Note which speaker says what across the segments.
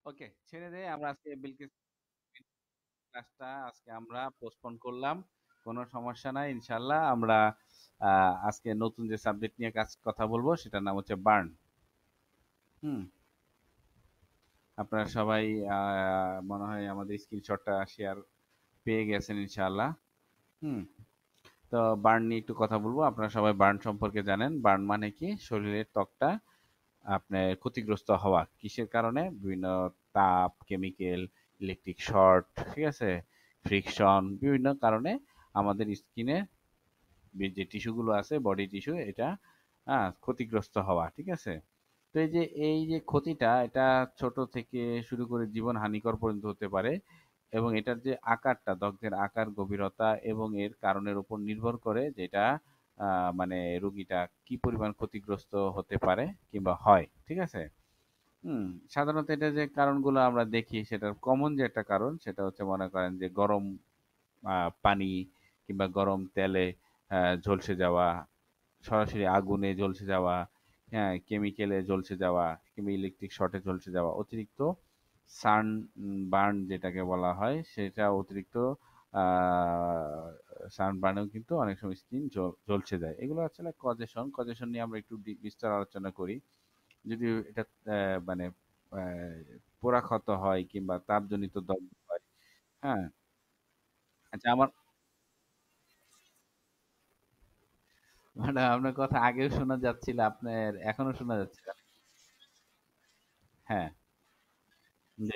Speaker 1: ওকে, ছেড়ে দে। আমরা আজকে বিলকিস ক্লাসটা আজকে আমরা পোস্টপোন করলাম। কোনো সমস্যা নাই, ইনশাল্লাহ আমরা আজকে নতুন যে সাবজেক্ট নিয়ে কথা বলবো সেটার নাম হচ্ছে বার্ন। হুম। আপনারা সবাই মনে হয় আমাদের স্ক্রিনশটটা শেয়ার পেয়ে গেছেন ইনশাল্লাহ। হুম। তো বার্ন নিয়ে একটু কথা বলবো। আপনারা সবাই বার্ন সম্পর্কে জানেন। বার্ন মানে কি? শরীরের ত্বকটা আপনার ক্ষতিগ্রস্ত হওয়া। কিসের কারণে? বিভিন্ন তাপ, কেমিক্যাল, ইলেকট্রিক শর্ট, ঠিক আছে? ফ্রিকশন, বিভিন্ন কারণে আমাদের স্কিনে যে টিস্যুগুলো আছে, বডি টিস্যু, এটা ক্ষতিগ্রস্ত হওয়া, ঠিক আছে? তো এই যে ক্ষতিটা, এটা ছোট থেকে শুরু করে জীবন হানিকর পর্যন্ত হতে পারে। এবং এটার যে আকারটা, দগ্ধের আকার, গভীরতা এবং এর কারণের উপর নির্ভর করে যেটা মানে রোগীটা কি পরিমাণ ক্ষতিগ্রস্ত হতে পারে কিংবা হয়, ঠিক আছে? হুম। সাধারণত এটা যে কারণগুলো আমরা দেখি, সেটার কমন যে একটা কারণ সেটা হচ্ছে, মনে করেন যে গরম পানি কিংবা গরম তেলে ঝলসে যাওয়া, সরাসরি আগুনে ঝলসে যাওয়া, হ্যাঁ, কেমিক্যালে ঝলসে যাওয়া কিংবা ইলেকট্রিক শর্টে ঝলসে যাওয়া, অতিরিক্ত সান বার্ন যেটাকে বলা হয়, সেটা অতিরিক্ত সানবার্নেও কিন্তু অনেক সময় স্কিন ঝলসে যায়। এগুলো আসলে কজেশন কজেশন নিয়ে আমরা একটু বিস্তার আলোচনা করি। যদি এটা মানে আহ, পোড়া ক্ষত হয় কিংবা তাপজনিত দগ্ধ হয়। হ্যাঁ। আচ্ছা, আমার মানে আপনার কথা আগেও শোনা যাচ্ছিল, আপনার এখনো শোনা যাচ্ছে? হ্যাঁ। জি।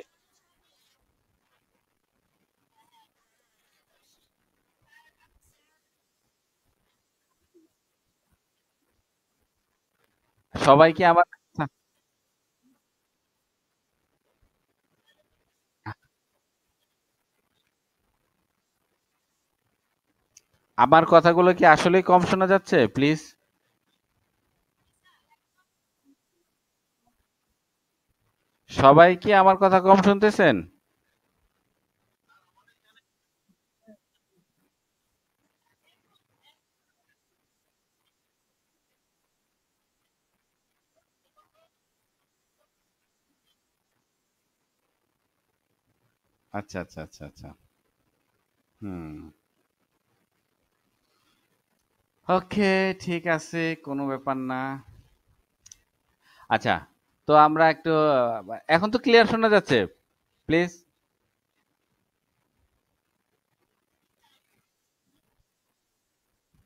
Speaker 1: সবাই কি আমার আমার কথাগুলো কি আসলেই কম শোনা যাচ্ছে, প্লিজ? সবাই কি আমার কথা কম শুনতেছেন? আচ্ছা, আচ্ছা, আচ্ছা, আচ্ছা। হুম। ওকে, ঠিক আছে, কোনো ব্যাপার না। আচ্ছা, তো আমরা একটু এখন তো ক্লিয়ার শোনা যাচ্ছে, প্লিজ?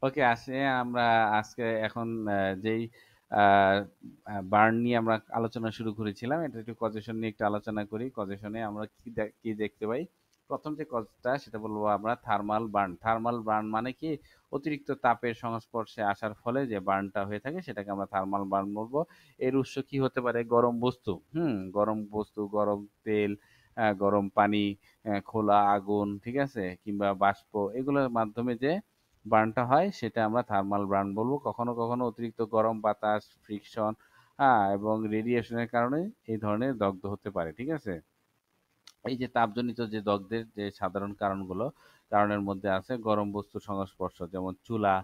Speaker 1: ওকে, আসে আমরা আজকে এখন যেই বার্ন নিয়ে আমরা আলোচনা শুরু করেছিলাম, এটা একটু কজেশন নিয়ে একটু আলোচনা করি। কজেশনে আমরা কি দেখতে পাই? প্রথম যে কজটা সেটা বলবো আমরা থার্মাল বার্ন। থার্মাল বার্ন মানে কি? অতিরিক্ত তাপের সংস্পর্শে আসার ফলে যে বার্নটা হয়ে থাকে সেটাকে আমরা থার্মাল বার্ন বলবো। এর উৎস কি হতে পারে? গরম বস্তু। হুম। গরম বস্তু, গরম তেল, গরম পানি, খোলা আগুন, ঠিক আছে, কিংবা বাষ্প, এগুলোর মাধ্যমে যে বার্নটা হয় সেটা আমরা থার্মাল বার্ন বলবো। কখনো কখনো অতিরিক্ত গরম বাতাস, ফ্রিকশন, এবং রেডিয়েশনের কারণে এই ধরনের দগ্ধ হতে পারে, ঠিক আছে? এই যে তাপজনিত যে দগ্ধের যে সাধারণ কারণগুলো, কারণের মধ্যে আছে গরম বস্তুর সংস্পর্শ, যেমন চুলা,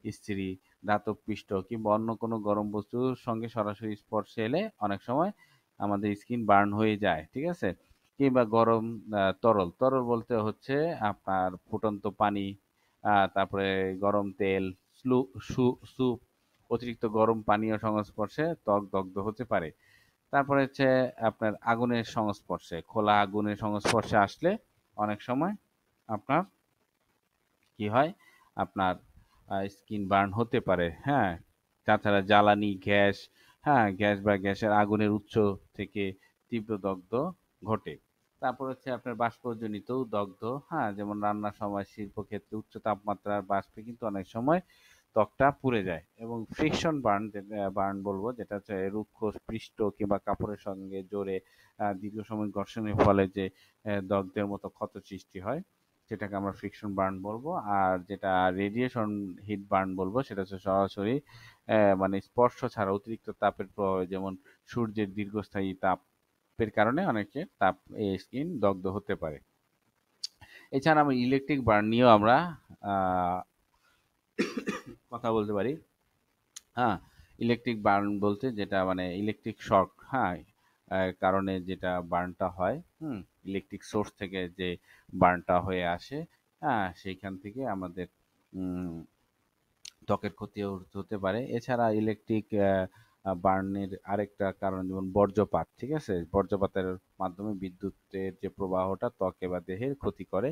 Speaker 1: ইস্ত্রি, ধাতব পৃষ্ঠ কিংবা অন্য কোনো গরম বস্তুর সঙ্গে সরাসরি স্পর্শে এলে অনেক সময় আমাদের স্কিন বার্ন হয়ে যায়, ঠিক আছে? কিংবা গরম তরল, তরল বলতে হচ্ছে আপনার ফুটন্ত পানি, তারপরে গরম তেল, স্লু স্যুপ, অতিরিক্ত গরম পানীয় সংস্পর্শে ত্বক দগ্ধ হতে পারে। তারপরে হচ্ছে আপনার আগুনের সংস্পর্শে, খোলা আগুনের সংস্পর্শে আসলে অনেক সময় আপনার কি হয়? আপনার স্কিন বার্ন হতে পারে, হ্যাঁ। তাছাড়া জ্বালানি, গ্যাস, হ্যাঁ, গ্যাস বা গ্যাসের আগুনের উৎস থেকে তীব্র দগ্ধ ঘটে। তারপর হচ্ছে আপনার বাষ্পজনিত দগ্ধ, হ্যাঁ, যেমন রান্নার সময়, শিল্পক্ষেত্রে উচ্চ তাপমাত্রার বাষ্পে কিন্তু অনেক সময় ত্বকটা পুড়ে যায়। এবং ফ্রিকশন বার্ন, বার্ন বলবো, যেটা হচ্ছে রুক্ষ পৃষ্ঠ কিংবা কাপড়ের সঙ্গে জোরে দীর্ঘ সময় ঘর্ষণের ফলে যে দগ্ধের মতো ক্ষত সৃষ্টি হয়, সেটাকে আমরা ফ্রিকশন বার্ন বলবো। আর যেটা রেডিয়েশন হিট বার্ন বলবো, সেটা হচ্ছে সরাসরি মানে স্পর্শ ছাড়া অতিরিক্ত তাপের প্রভাবে, যেমন সূর্যের দীর্ঘস্থায়ী তাপের কারণে অনেকে স্কিন দগ্ধ হতে পারে। এছাড়া আমরা ইলেকট্রিক বার্ন নিয়েও আমরা আহ, কথা বলতে পারি। হ্যাঁ। ইলেকট্রিক বার্ন বলতে যেটা মানে ইলেকট্রিক শক, হ্যাঁ, কারণে যেটা বার্নটা হয়, ইলেকট্রিক সোর্স থেকে যে বার্নটা হয়ে আসে, সেইখান থেকে আমাদের উম ত্বকের ক্ষতিও হতে পারে। এছাড়া ইলেকট্রিক বার্নের আরেকটা কারণ যেমন বর্জ্যপাত, ঠিক আছে? বর্জ্যপাতের মাধ্যমে বিদ্যুতের যে প্রবাহটা ত্বকে বা দেহের ক্ষতি করে।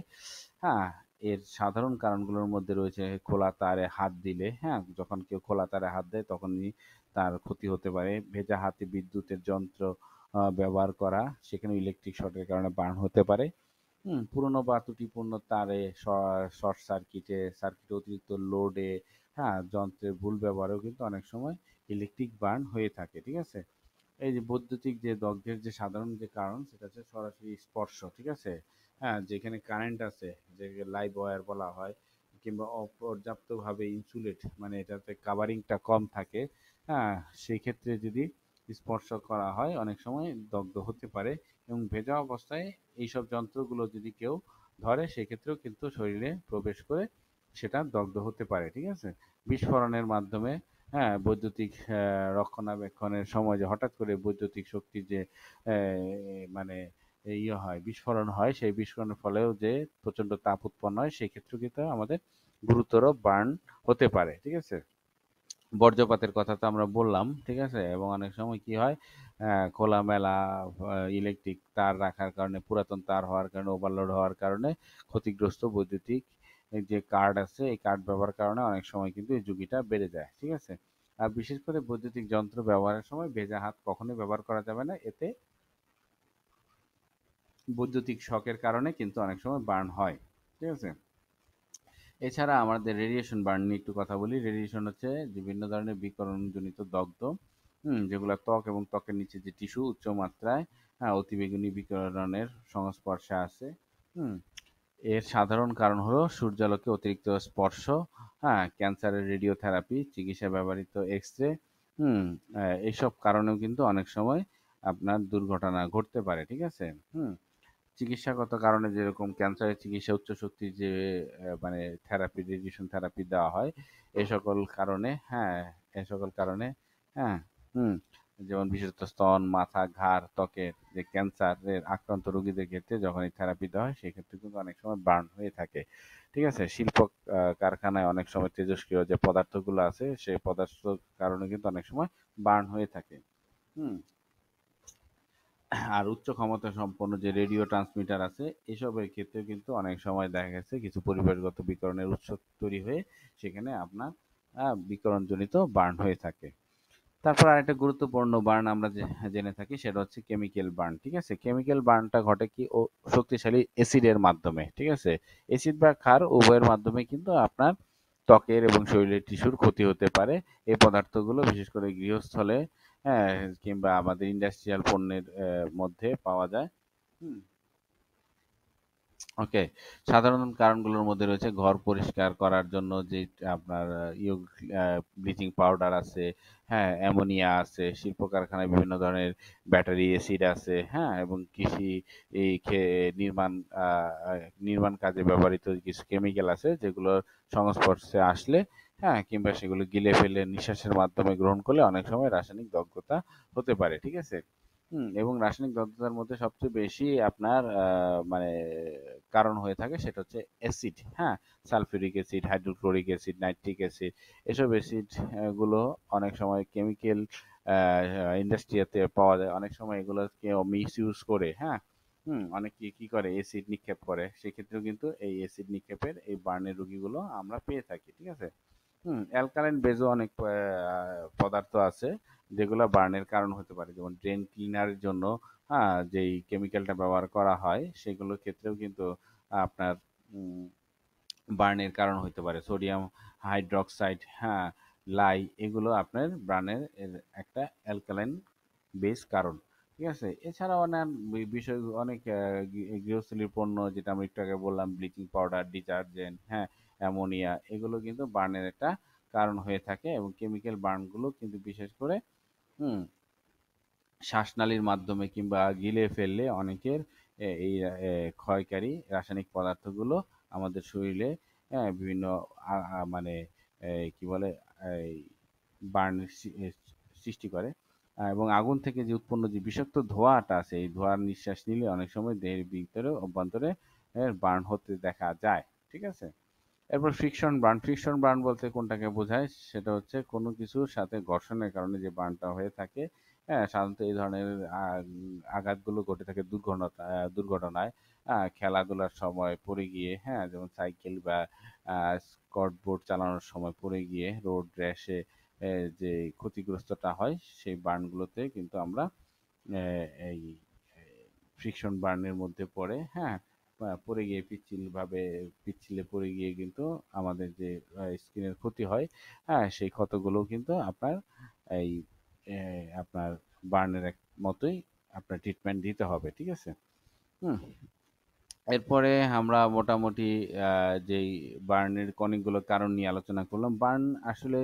Speaker 1: হ্যাঁ, এর সাধারণ কারণগুলোর মধ্যে রয়েছে খোলা তারে হাত দিলে, হ্যাঁ? যখন কেউ খোলা তারে হাত দেয় তখনই তার ক্ষতি হতে পারে। ভেজা হাতে বিদ্যুতের যন্ত্র ব্যবহার করা, সেখানেও ইলেকট্রিক শর্টের কারণে বার্ন হতে পারে। পুরোনো বা ত্রুটিপূর্ণ তারে শর্ট সার্কিটে অতিরিক্ত লোডে, যন্ত্রের ভুল ব্যবহারেও কিন্তু অনেক সময় ইলেকট্রিক বার্ন হয়ে থাকে, ঠিক আছে? এই যে বৈদ্যুতিক যে দগ্ধের যে সাধারণ যে কারণ সেটা হচ্ছে সরাসরি স্পর্শ, ঠিক আছে? যেখানে কারেন্ট আছে, যে লাইভ ওয়্যার বলা হয়, কিংবা অপর্যাপ্তভাবে ইনসুলেট মানে এটাতে কাভারিংটা কম থাকে, সেই ক্ষেত্রে যদি স্পর্শ করা হয় অনেক সময় দগ্ধ হতে পারে। এবং ভেজা অবস্থায় এইসব যন্ত্রগুলো যদি কেউ ধরে সেক্ষেত্রেও কিন্তু শরীরে প্রবেশ করে সেটা দগ্ধ হতে পারে, ঠিক আছে? বিস্ফোরণের মাধ্যমে, বৈদ্যুতিক রক্ষণাবেক্ষণের সময় যে হঠাৎ করে বৈদ্যুতিক শক্তির যে মানে ইয়ে হয়, বিস্ফোরণ হয়, সেই বিস্ফোরণের ফলেও যে প্রচণ্ড তাপ উৎপন্ন হয় সেক্ষেত্রেও কিন্তু আমাদের গুরুতর বার্ন হতে পারে, ঠিক আছে? বর্জ্যপাতের কথা তো আমরা বললাম, ঠিক আছে? এবং অনেক সময় কি হয়, খোলামেলা ইলেকট্রিক তার রাখার কারণে, পুরাতন তার হওয়ার কারণে, ওভারলোড হওয়ার কারণে ক্ষতিগ্রস্ত বৈদ্যুতিক এই যে কার্ড আছে, এই কার্ড ব্যবহারের কারণে অনেক সময় কিন্তু এই ঝুঁকিটা বেড়ে যায়, ঠিক আছে? আর বিশেষ করে বৈদ্যুতিক যন্ত্র ব্যবহারের সময় ভেজা হাত কখনোই ব্যবহার করা যাবে না। এতে বৈদ্যুতিক শকের কারণে কিন্তু অনেক সময় বার্ন হয়, ঠিক আছে? এছাড়া আমাদের রেডিয়েশন বার্ন নিয়ে একটু কথা বলি। রেডিয়েশন হচ্ছে বিভিন্ন ধরনের বিকিরণজনিত দগ্ধ, যেগুলো ত্বক এবং ত্বকের নিচে যে টিস্যু উচ্চ মাত্রায়, অতিবেগুনি বিকিরণের সংস্পর্শে আসে। হুম এর সাধারণ কারণ হলো সূর্যালোকে অতিরিক্ত স্পর্শ, ক্যান্সারের রেডিওথেরাপি চিকিৎসায় ব্যবহৃত এক্স-রে, হুম এইসব কারণেও কিন্তু অনেক সময় আপনার দুর্ঘটনা ঘটতে পারে, ঠিক আছে? হুম চিকিৎসাগত কারণে যেরকম ক্যান্সারের চিকিৎসা উচ্চ শক্তির যে মানে থেরাপি, রেডিয়েশন থেরাপি দেওয়া হয়, এই সকল কারণে, হ্যাঁ হুম যেমন বিশেষত স্তন, মাথা, ঘাড়, ত্বকের যে ক্যান্সারের আক্রান্ত রোগীদের ক্ষেত্রে যখন এই থেরাপি দেওয়া হয় সেক্ষেত্রে কিন্তু অনেক সময় বার্ন হয়ে থাকে, ঠিক আছে? শিল্প কারখানায় অনেক সময় তেজস্ক্রিয় যে পদার্থগুলো আছে সেই পদার্থের কারণে কিন্তু অনেক সময় বার্ন হয়ে থাকে। হুম আর উচ্চ ক্ষমতা সম্পন্ন যে রেডিও ট্রান্সমিটার আছে এসবের ক্ষেত্রে কিন্তু অনেক সময় দেখা গেছে কিছু পরিবেশগত বিকিরণের উৎস তৈরি হয়ে সেখানে আপনার বিকিরণজনিত বার্ন হয়ে থাকে। তারপর আরেকটা গুরুত্বপূর্ণ বার্ন আমরা জেনে থাকি সেটা হচ্ছে কেমিক্যাল বার্ন, ঠিক আছে? কেমিক্যাল বার্নটা ঘটে কি ও শক্তিশালী অ্যাসিডের মাধ্যমে, ঠিক আছে? অ্যাসিড বা ক্ষার উভয়ের মাধ্যমে কিন্তু আপনার ত্বকের এবং শরীরের টিস্যুর ক্ষতি হতে পারে। এই পদার্থগুলো বিশেষ করে গৃহস্থলে, হ্যাঁ কিংবা আমাদের ইন্ডাস্ট্রিয়াল পণ্যের মধ্যে পাওয়া যায়। হুম ওকে, সাধারণ কারণগুলোর মধ্যে রয়েছে ঘর পরিষ্কার করার জন্য যে আপনার ব্লিচিং পাউডার আছে, অ্যামোনিয়া আছে, শিল্প কারখানায় বিভিন্ন ধরনের ব্যাটারি অ্যাসিড আছে, এবং কৃষি এই নির্মাণ নির্মাণ কাজে ব্যবহৃত কিছু কেমিক্যাল আছে যেগুলোর সংস্পর্শে আসলে, কিংবা সেগুলো গিলে ফেলে নিঃশ্বাসের মাধ্যমে গ্রহণ করলে অনেক সময় রাসায়নিক দগ্ধতা হতে পারে, ঠিক আছে? এবং রাসায়নিক দগ্ধতার মধ্যে সবচেয়ে বেশি আপনার মানে কারণ হয়ে থাকে সেটা হচ্ছে acid, sulphuric acid, hydrochloric acid, nitric acid. এসব অ্যাসিড গুলো অনেক সময় কেমিক্যাল ইন্ডাস্ট্রিয়াতে পাওয়া যায়। অনেক সময় এগুলো কেউ মিস ইউজ করে, অনেকে কি করে অ্যাসিড নিক্ষেপ করে, সেক্ষেত্রেও কিন্তু এই অ্যাসিড নিক্ষেপের এই বার্নের রোগীগুলো আমরা পেয়ে থাকি, ঠিক আছে? অ্যালকালাইন বেজও অনেক পদার্থ আছে যেগুলো বার্নের কারণ হতে পারে, যেমন ড্রেন ক্লিনারের জন্য যেই কেমিক্যালটা ব্যবহার করা হয় সেগুলোর ক্ষেত্রেও কিন্তু আপনার বার্নের কারণ হতে পারে। সোডিয়াম হাইড্রক্সাইড, লাই, এগুলো আপনার বার্নের একটা অ্যালকালাইন বেস কারণ, ঠিক আছে? এছাড়াও অনেক বিষয়, অনেক গৃহস্থলীর পণ্য যেটা আমি একটু আগে বললাম, ব্লিচিং পাউডার, ডিটারজেন্ট, অ্যামোনিয়া, এগুলো কিন্তু বার্নের একটা কারণ হয়ে থাকে। এবং কেমিক্যাল বার্নগুলো কিন্তু বিশেষ করে হুম শ্বাসনালীর মাধ্যমে কিংবা গিলে ফেললে অনেকের এই ক্ষয়কারী রাসায়নিক পদার্থগুলো আমাদের শরীরে বিভিন্ন মানে কি বলে এই বার্ন সৃষ্টি করে। এবং আগুন থেকে যে উৎপন্ন যে বিষাক্ত ধোঁয়াটা আছে, এই ধোঁয়ার নিঃশ্বাস নিলে অনেক সময় দেহের ভিতরে অভ্যন্তরে বার্ন হতে দেখা যায়। ঠিক আছে? এরপর ফ্রিকশন বার্ন। ফ্রিকশন বার্ন বলতে কোনটাকে বোঝায়? সেটা হচ্ছে কোনো কিছুর সাথে ঘর্ষণের কারণে যে বার্নটা হয়ে থাকে। হ্যাঁ, সাধারণত এই ধরনের আঘাতগুলো ঘটে থাকে দুর্ঘটনায়, খেলাধুলার সময় পড়ে গিয়ে, হ্যাঁ? যেমন সাইকেল বা স্কটবোর্ড চালানোর সময় পড়ে গিয়ে রোড র্যাশে যে ক্ষতিগ্রস্তটা হয়, সেই বার্নগুলোতে কিন্তু আমরা এই ফ্রিকশন বার্নের মধ্যে পড়ে, হ্যাঁ? পড়ে গিয়ে পিচ্ছিলে পড়ে গিয়ে কিন্তু আমাদের যে স্কিনের ক্ষতি হয়, হ্যাঁ? সেই ক্ষতগুলোও কিন্তু আপনার এই আপনার বার্নের এক মতোই আপনার ট্রিটমেন্ট দিতে হবে। ঠিক আছে? হুম। এরপরে আমরা মোটামুটি যেই বার্নের অনেকগুলো কারণ নিয়ে আলোচনা করলাম। বার্ন আসলে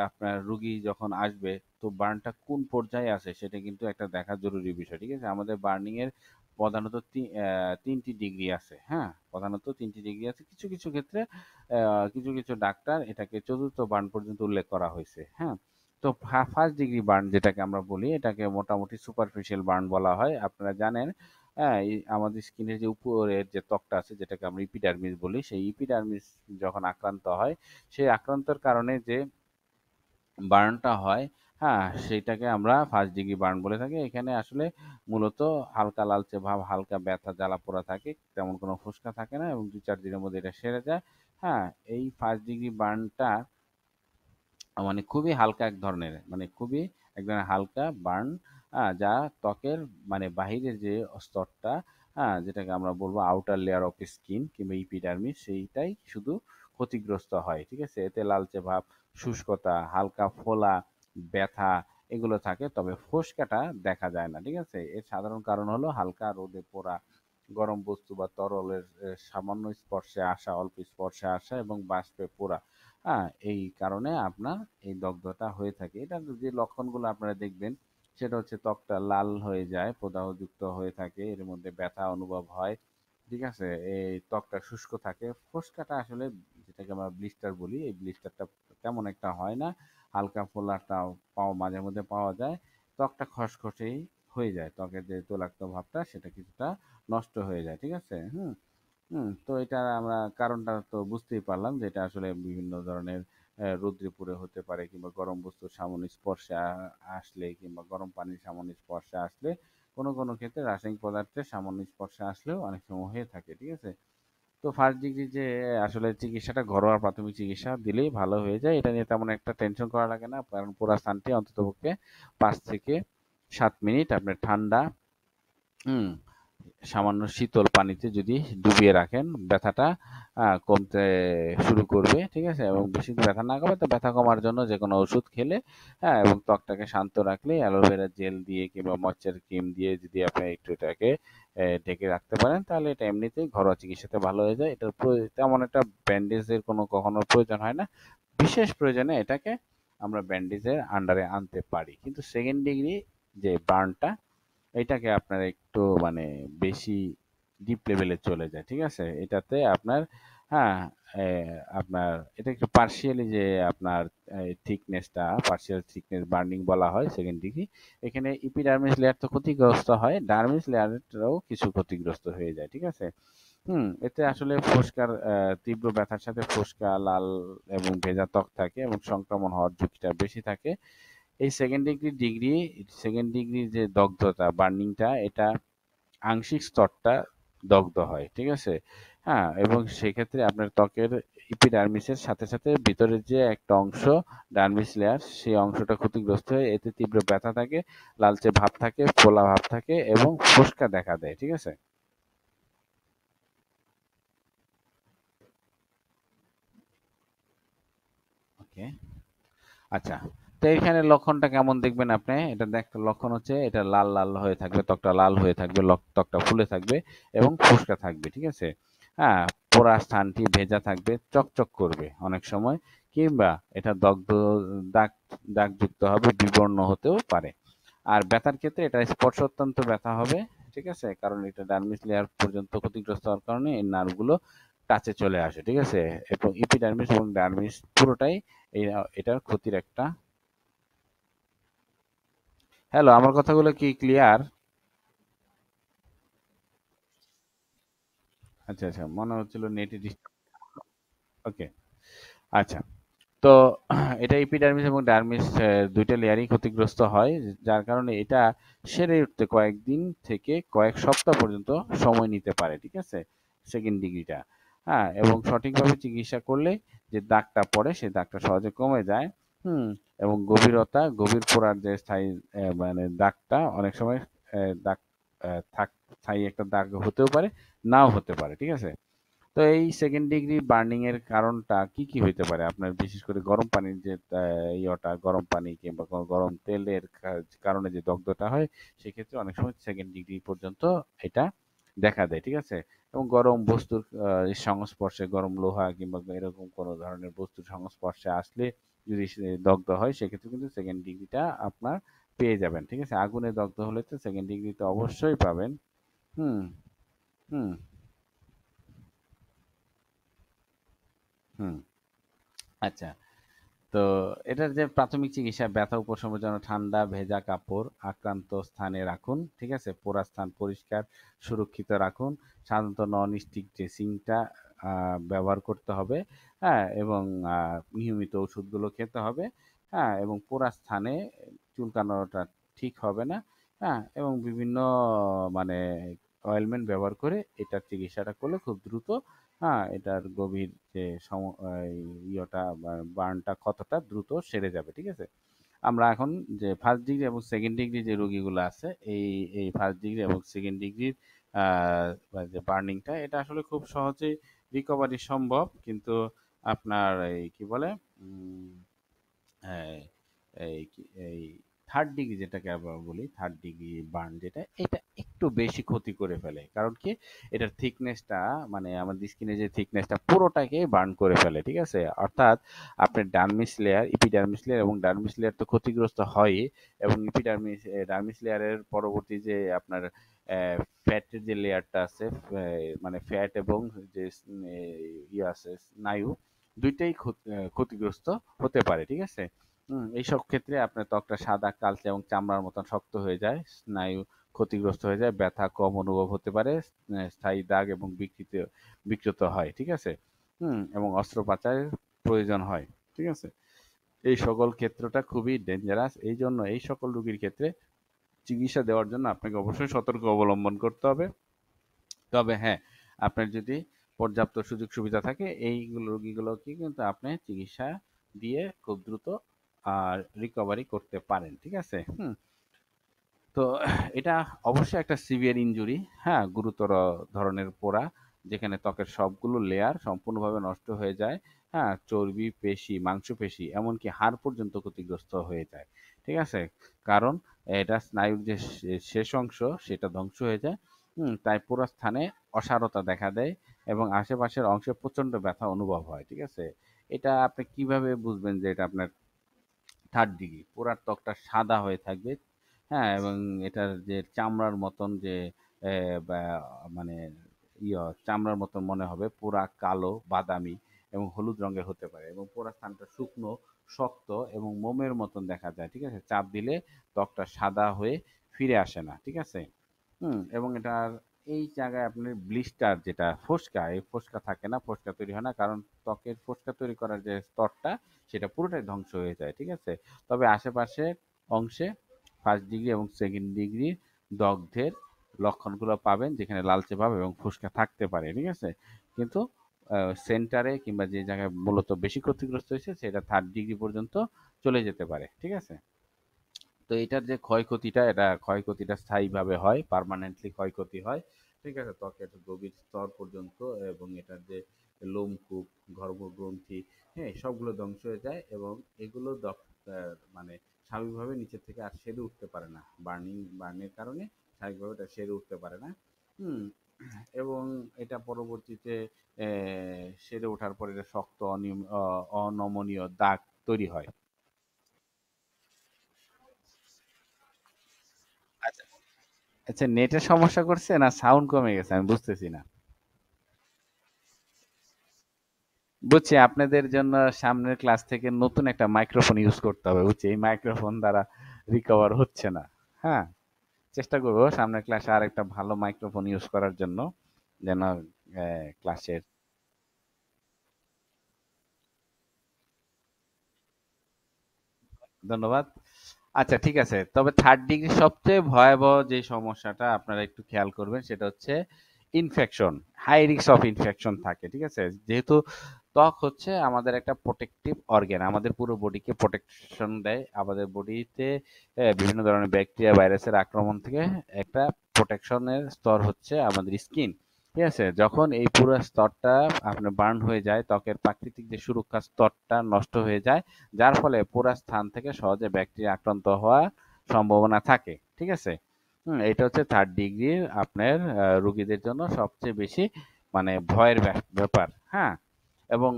Speaker 1: আপনার রুগী যখন আসবে, তো বার্নটা কোন পর্যায়ে আছে সেটা কিন্তু একটা দেখা জরুরি বিষয়। ঠিক আছে? আমাদের বার্নিং এর প্রধানত ৩টি ডিগ্রি আছে। হ্যাঁ? প্রধানত ৩টি ডিগ্রি আছে। কিছু, কিছু ক্ষেত্রে কিছু ডাক্তার এটাকে ৪র্থ বার্ন পর্যন্ত উল্লেখ করা হইছে। হ্যাঁ? তো ফার্স্ট ডিগ্রি বার্ন যেটাকে আমরা বলি, এটাকে মোটামুটি সুপারফিশিয়াল বার্ন বলা হয়। আপনারা জানেন, হ্যাঁ, এই আমাদের স্কিনের যে উপরের যে ত্বকটা আছে, যেটাকে আমরা ইপিডার্মিস বলি, সেই ইপিডার্মিস যখন আক্রান্ত হয়, সেই আক্রান্তর কারণে যে বার্নটা হয়, হ্যাঁ, সেইটাকে আমরা ফার্স্ট ডিগ্রি বার্ন বলে থাকি। এখানে আসলে মূলত হালকা লালচে ভাব, হালকা ব্যথা জ্বালা পোড়া থাকে, তেমন কোনো ফোসকা থাকে না এবং ২-৪ দিনের মধ্যে এটা সেরে যায়। হ্যাঁ, এই ফার্স্ট ডিগ্রি বার্নটা মানে খুবই হালকা এক ধরনের, মানে খুবই এক ধরনের হালকা বার্ন, যা ত্বকের মানে বাহিরের যে স্তরটা, যেটাকে আমরা বলবো আউটার লেয়ার অফ স্কিন কিংবা ইপিডার্মিস, সেইটাই শুধু ক্ষতিগ্রস্ত হয়। ঠিক আছে? এতে লালচে ভাব, শুষ্কতা, হালকা ফোলা, ব্যথা এগুলো থাকে, তবে ফোসকাটা দেখা যায় না। ঠিক আছে? এর সাধারণ কারণ হলো হালকা রোদে পোড়া, গরম বস্তু বা তরলের সামান্য স্পর্শে আসা, অল্প স্পর্শে আসা এবং বাষ্পে পোড়া। এই কারণে আপনার এই দগ্ধতা হয়ে থাকে। এটার যে লক্ষণগুলো আপনারা দেখবেন, সেটা হচ্ছে ত্বকটা লাল হয়ে যায়, প্রদাহযুক্ত হয়ে থাকে, এর মধ্যে ব্যথা অনুভব হয়। ঠিক আছে? এই ত্বকটা শুষ্ক থাকে। ফোসকাটা আসলে যেটাকে আমরা ব্লিস্টার বলি, এই ব্লিস্টারটা তেমন একটা হয় না। হালকা ফোলাটা মাঝে মধ্যে পাওয়া যায়। ত্বকটা খসখসেই হয়ে যায়। ত্বকের যে তৈলাক্ত ভাবটা সেটা কিছুটা নষ্ট হয়ে যায়। ঠিক আছে? তো এটার আমরা কারণটা তো বুঝতেই পারলাম যে এটা আসলে বিভিন্ন ধরনের রৌদ্রে পুড়ে হতে পারে, কিংবা গরম বস্তুর সামান্য স্পর্শে আসলে, কিংবা গরম পানির সামান্য স্পর্শে আসলে, কোনো ক্ষেত্রে রাসায়নিক পদার্থের সামান্য স্পর্শে আসলেও অনেক সময় হয়ে থাকে। ঠিক আছে? তো ফার্স্ট ডিগ্রি যে আসলে চিকিৎসাটা ঘরোয়া প্রাথমিক চিকিৎসা দিলেই ভালো হয়ে যায়। এটা নিয়ে তেমন একটা টেনশন করা লাগে না। কারণ পুরা স্থানটি অন্ততপক্ষে ৫ থেকে ৭ মিনিট আপনার ঠান্ডা, হুম, সামান্য শীতল পানিতে যদি ডুবিয়ে রাখেন, ব্যথাটা কমতে শুরু করবে। ঠিক আছে? এবং বেশি ব্যথা না কমে তো ব্যথা কমার জন্য যেকোনো ওষুধ খেলে, হ্যাঁ, এবং ত্বকটাকে শান্ত রাখলে অ্যালোভেরা জেল দিয়ে কিংবা ময়েশ্চার ক্রিম দিয়ে যদি আপনি একটু এটাকে ঢেকে রাখতে পারেন, তাহলে এটা এমনিতেই ঘরোয়া চিকিৎসাতে ভালো হয়ে যায়। এটার তেমন একটা ব্যান্ডেজের কখনো প্রয়োজন হয় না। বিশেষ প্রয়োজনে এটাকে আমরা ব্যান্ডেজের আন্ডারে আনতে পারি। কিন্তু সেকেন্ড ডিগ্রি যে বার্নটা, এটাকে আপনার একটু মানে বেশি ডিপ লেভেলে চলে যায়। ঠিক আছে? এটাতে আপনার, হ্যাঁ, এ আপনার এটা একটু পার্শিয়ালি যে আপনার পার্শিয়াল থিকনেস বার্নিং বলা হয় সেকেন্ড ডিগ্রি। এখানে এপিডার্মিস লেয়ার তো ক্ষতিগ্রস্ত হয়, ডার্মিস লেয়ারটাও কিছু ক্ষতিগ্রস্ত হয়ে যায়। ঠিক আছে? এতে আসলে ফোসকার তীব্র ব্যথার সাথে ফোসকা, লাল এবং ভেজা ত্বক থাকে এবং সংক্রমণ হওয়ার ঝুঁকিটা বেশি থাকে। এই সেকেন্ড ডিগ্রি যে দগ্ধতা বার্নিংটা, এটা আংশিক স্তরটা দগ্ধ হয়। ঠিক আছে? এবং সেক্ষেত্রে আপনার ত্বকের ইপিডার্মিসের সাথে সাথে ভিতরের যে একটা অংশ, ডার্মিস লেয়ার, সেই অংশটা ক্ষতিগ্রস্ত হয়ে এতে তীব্র ব্যথা থাকে, লালচে ভাব থাকে, ফোলা ভাব থাকে এবং ফোসকা দেখা দেয়। ঠিক আছে? ওকে। আচ্ছা। তো এখানে লক্ষণটা কেমন দেখবেন আপনি? এটা লক্ষণ হচ্ছে এটা লাল লাল হয়ে থাকবে, ত্বকটা লাল হয়ে থাকবে, ত্বকটা ফুলে থাকবে এবং ফোসকা থাকবে। ঠিক আছে? হ্যাঁ, পোড়া স্থানটি ভেজা থাকবে, চকচক করবে অনেক সময়, কিংবা এটা দাগ দাগযুক্ত হবে, বিবর্ণ হতেও পারে। আর ব্যথার ক্ষেত্রে এটা স্পর্শ অত্যন্ত ব্যথা হবে। ঠিক আছে? কারণ এটা ডার্মিস লেয়ার পর্যন্ত ক্ষতিগ্রস্ত হওয়ার কারণে এই নার্ভগুলো টাচে চলে আসে। ঠিক আছে? এবং ইপিডার্মিস এবং ডার্মিস পুরোটাই এটার ক্ষতির একটা হ্যালো, আমার কথাগুলো কি ক্লিয়ার? আচ্ছা, আচ্ছা, মনে হচ্ছিল নেটে ডিস্টার্ব। ওকে, আচ্ছা। তো এটা এপিডার্মিস এবং ডার্মিস ২ টা লেয়ারই ক্ষতিগ্রস্ত হয়। যার কারণে এটা সেরে উঠতে কয়েকদিন থেকে কয়েক সপ্তাহ পর্যন্ত সময় নিতে পারে। ঠিক আছে? সেকেন্ড ডিগ্রিটা। হ্যাঁ? এবং সঠিকভাবে চিকিৎসা করলে যে দাগটা পড়ে সেই দাগটা সহজে কমে যায়। হুম? এবং গভীর ফোড়ার যে স্থায়ী মানে দাগটা অনেক সময় দাগ থাক স্থায়ী একটা দাগ হতেও পারে, নাও হতে পারে। ঠিক আছে? তো এই সেকেন্ড ডিগ্রি বার্নিং এর কারণটা কি হইতে পারে? আপনার বিশেষ করে গরম পানির যে গরম পানি কিংবা গরম তেলের কারণে যে দগ্ধটা হয়, সেক্ষেত্রে অনেক সময় সেকেন্ড ডিগ্রি পর্যন্ত এটা দেখা দেয়। ঠিক আছে? এবং গরম বস্তুর সংস্পর্শে গরম লোহা কিংবা এরকম কোনো ধরনের বস্তুর সংস্পর্শে আসলে যদি সে দগ্ধ হয়, সেক্ষেত্রে কিন্তু সেকেন্ড ডিগ্রিটা আপনার পেয়ে যাবেন। ঠিক আছে? আগুনে দগ্ধ হলে তো সেকেন্ড ডিগ্রি তো অবশ্যই পাবেন। হুম, হুম, হুম। আচ্ছা। তো এটার যে প্রাথমিক চিকিৎসা ব্যথা উপশমের জন্য ঠান্ডা ভেজা কাপড় আক্রান্ত স্থানে রাখুন। ঠিক আছে? পোড়া স্থান পরিষ্কার সুরক্ষিত রাখুন। সাধারণত নন স্টিক ড্রেসিংটা ব্যবহার করতে হবে। হ্যাঁ? এবং নিয়মিত ওষুধগুলো খেতে হবে। হ্যাঁ? এবং পোড়া স্থানে চুলকানোটা ঠিক হবে না। হ্যাঁ? এবং বিভিন্ন মানে অয়েলমেন্ট ব্যবহার করে এটার চিকিৎসাটা করলে খুব দ্রুত এটার গভীর যে ইয়েটা বার্নটা ক্ষতটা দ্রুত সেরে যাবে। ঠিক আছে? আমরা এখন যে ফার্স্ট ডিগ্রি এবং সেকেন্ড ডিগ্রি যে রোগীগুলো আছে এই ফার্স্ট ডিগ্রি এবং সেকেন্ড ডিগ্রির যে বার্নিংটা এটা আসলে খুব সহজেই রিকভারি সম্ভব, কিন্তু আপনার এই কি বলে উম, হ্যাঁ, এই থার্ড ডিগ্রি যেটাকে আমরা বলি, থার্ড ডিগ্রি বার্ন যেটা, এটা একটু বেশি ক্ষতি করে ফেলে। কারণ কি, এটার থিকনেসটা মানে আমাদের স্কিনের যে থিকনেসটা পুরোটাকে বার্ন করে ফেলে। ঠিক আছে? অর্থাৎ আপনার ডার্মিস লেয়ার, ইপিডার্মিস লেয়ার এবং ডার্মিস লেয়ার তো ক্ষতিগ্রস্ত হয়ই, এবং ডার্মিস লেয়ারের পরবর্তী যে আপনার ফ্যাটের যে লেয়ারটা আছে, মানে ফ্যাট এবং যে ইয়ে আছে স্নায়ু, দুইটাই ক্ষতিগ্রস্ত হতে পারে। ঠিক আছে? এইসব ক্ষেত্রে আপনার ত্বকটা সাদা, কালচে এবং চামড়ার মতন শক্ত হয়ে যায়, স্নায়ু ক্ষতিগ্রস্ত হয়ে যায়, ব্যথা কম অনুভব হতে পারে, স্থায়ী দাগ এবং বিকৃত হয়। ঠিক আছে? এবং অস্ত্রোপচারের প্রয়োজন হয়। ঠিক আছে? এই সকল ক্ষেত্রটা খুবই ডেঞ্জারাস। এই জন্য এই সকল রোগীর ক্ষেত্রে চিকিৎসা দেওয়ার জন্য আপনাকে অবশ্যই সতর্ক অবলম্বন করতে হবে। তবে হ্যাঁ, আপনার যদি পর্যাপ্ত সুযোগ সুবিধা থাকে, এইগুলো রোগীগুলোকে কিন্তু আপনি চিকিৎসা দিয়ে খুব দ্রুত রিকভারি করতে পারেন। ঠিক আছে? তো এটা অবশ্যই একটা সিভিয়ার ইনজুরি, হ্যাঁ? গুরুতর ধরনের পোড়া, যেখানে ত্বকের সবগুলো লেয়ার সম্পূর্ণভাবে নষ্ট হয়ে যায়, হ্যাঁ? চর্বি, পেশি, মাংসপেশি এমনকি হাড় পর্যন্ত ক্ষতিগ্রস্ত হয়ে যায়। ঠিক আছে? কারণ এটা স্নায়ুর যে শেষ অংশ সেটা ধ্বংস হয়ে যায়। তাই পুরো স্থানে অসাড়তা দেখা দেয় এবং আশেপাশের অংশে প্রচণ্ড ব্যথা অনুভব হয়। ঠিক আছে? এটা আপনি কিভাবে বুঝবেন যে এটা আপনার থার্ড ডিগ্রি? পুরা ত্বকটা সাদা হয়ে থাকবে। হ্যাঁ? এবং এটার যে চামড়ার মতন যে এ বা মানে চামড়ার মতন মনে হবে, পুরা কালো, বাদামি এবং হলুদ রঙের হতে পারে এবং পুরা স্থানটা শুকনো, শক্ত এবং মোমের মতন দেখা যায়। ঠিক আছে? চাপ দিলে ত্বকটা সাদা হয়ে ফিরে আসে না। ঠিক আছে? এবং এটার এই জায়গায় আপনার ব্লিস্টার যেটা ফোস্কা, এই ফোস্কা থাকে না, ফোস্কা তৈরি হয় না। কারণ ত্বকের ফোস্কা তৈরি করার যে স্তরটা সেটা পুরোটাই ধ্বংস হয়ে যায়। ঠিক আছে? তবে আশেপাশের অংশে ফার্স্ট ডিগ্রি এবং সেকেন্ড ডিগ্রি দগ্ধের লক্ষণগুলো পাবেন, যেখানে লালচে ভাব এবং ফোস্কা থাকতে পারে। ঠিক আছে? কিন্তু সেন্টারে কিংবা যে জায়গায় মূলত বেশি ক্ষতিগ্রস্ত হয়েছে সেটা থার্ড ডিগ্রি পর্যন্ত চলে যেতে পারে। ঠিক আছে? তো এটার যে ক্ষয়ক্ষতিটা, এটা ক্ষয়ক্ষতিটা স্থায়ীভাবে হয়, পার্মানেন্টলি ক্ষয়ক্ষতি হয়। ঠিক আছে? ত্বকের গভীর স্তর পর্যন্ত, এবং এটার যে লোমকূপ, গর্ভগ্রন্থি, হ্যাঁ, সবগুলো ধ্বংস হয়ে যায় এবং এগুলো মানে স্বাভাবিকভাবে নিচের থেকে আর সেরে উঠতে পারে না। বার্নের কারণে স্বাভাবিকভাবে এটা সেরে উঠতে পারে না। হুম এবং এটা পরবর্তীতে সেরে ওঠার পর এটা শক্ত অনমনীয় দাগ তৈরি হয়। আচ্ছা, আচ্ছা, নেটের সমস্যা করছে না সাউন্ড কমে গেছে, আমি বুঝতেছি না। বুঝছি, আপনাদের জন্য সামনের ক্লাস থেকে নতুন একটা মাইক্রোফোন ইউজ করতে হবে, বুঝছি, এই মাইক্রোফোন দ্বারা রিকভার হচ্ছে না। হ্যাঁ, চেষ্টা করবো সামনের ক্লাসে আর একটা ভালো মাইক্রোফোন ইউজ করার জন্য, যেন ক্লাসের। ধন্যবাদ। আচ্ছা, ঠিক আছে, তবে থার্ড ডিগ্রি সবচেয়ে ভয়াবহ যে সমস্যাটা আপনারা একটু খেয়াল করবেন সেটা হচ্ছে infection. High risk of infection থাকে, ঠিক আছে? যেহেতু ত্বক হচ্ছে আমাদের একটা প্রোটেক্টিভ অর্গান, আমাদের পুরো বডিকে প্রোটেকশন দেয়। আমাদের বডিতে বিভিন্ন ধরনের ব্যাকটেরিয়া ভাইরাসের আক্রমণ থেকে একটা প্রোটেকশনের স্তর হচ্ছে আমাদের স্কিন। ঠিক আছে, যখন এই পুরো স্তরটা আপনার বার্ন হয়ে যায়, ত্বকের প্রাকৃতিক যে সুরক্ষা স্তরটা নষ্ট হয়ে যায়, যার ফলে পুরা স্থান থেকে সহজে ব্যাকটেরিয়া আক্রান্ত হওয়ার সম্ভাবনা থাকে। ঠিক আছে? এটা হচ্ছে থার্ড ডিগ্রির আপনার রোগীদের জন্য সবচেয়ে বেশি মানে ভয়ের ব্যাপার। হ্যাঁ? এবং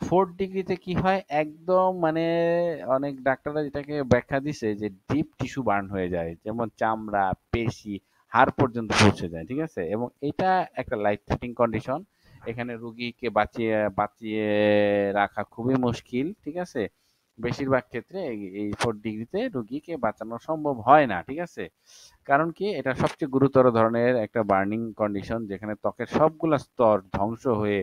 Speaker 1: ফোর্থ ডিগ্রিতে কি হয়, একদম মানে অনেক ডাক্তাররা এটাকে ব্যাখ্যা দিছে যে ডিপ টিস্যু বার্ন হয়ে যায়, যেমন চামড়া, পেশি, হাড় পর্যন্ত পৌঁছে যায়। ঠিক আছে? এবং এটা একটা লাইফ থ্রেটিং কন্ডিশন। এখানে রুগীকে বাঁচিয়ে বাঁচিয়ে রাখা খুবই মুশকিল। ঠিক আছে? বেশিরভাগ ক্ষেত্রে এই ফোর্থ ডিগ্রিতে রুগীকে বাঁচানো সম্ভব হয় না। ঠিক আছে? কারণ কি, এটা সবচেয়ে গুরুতর ধরনের একটা বার্নিং কন্ডিশন, যেখানে ত্বকের সবগুলা স্তর ধ্বংস হয়ে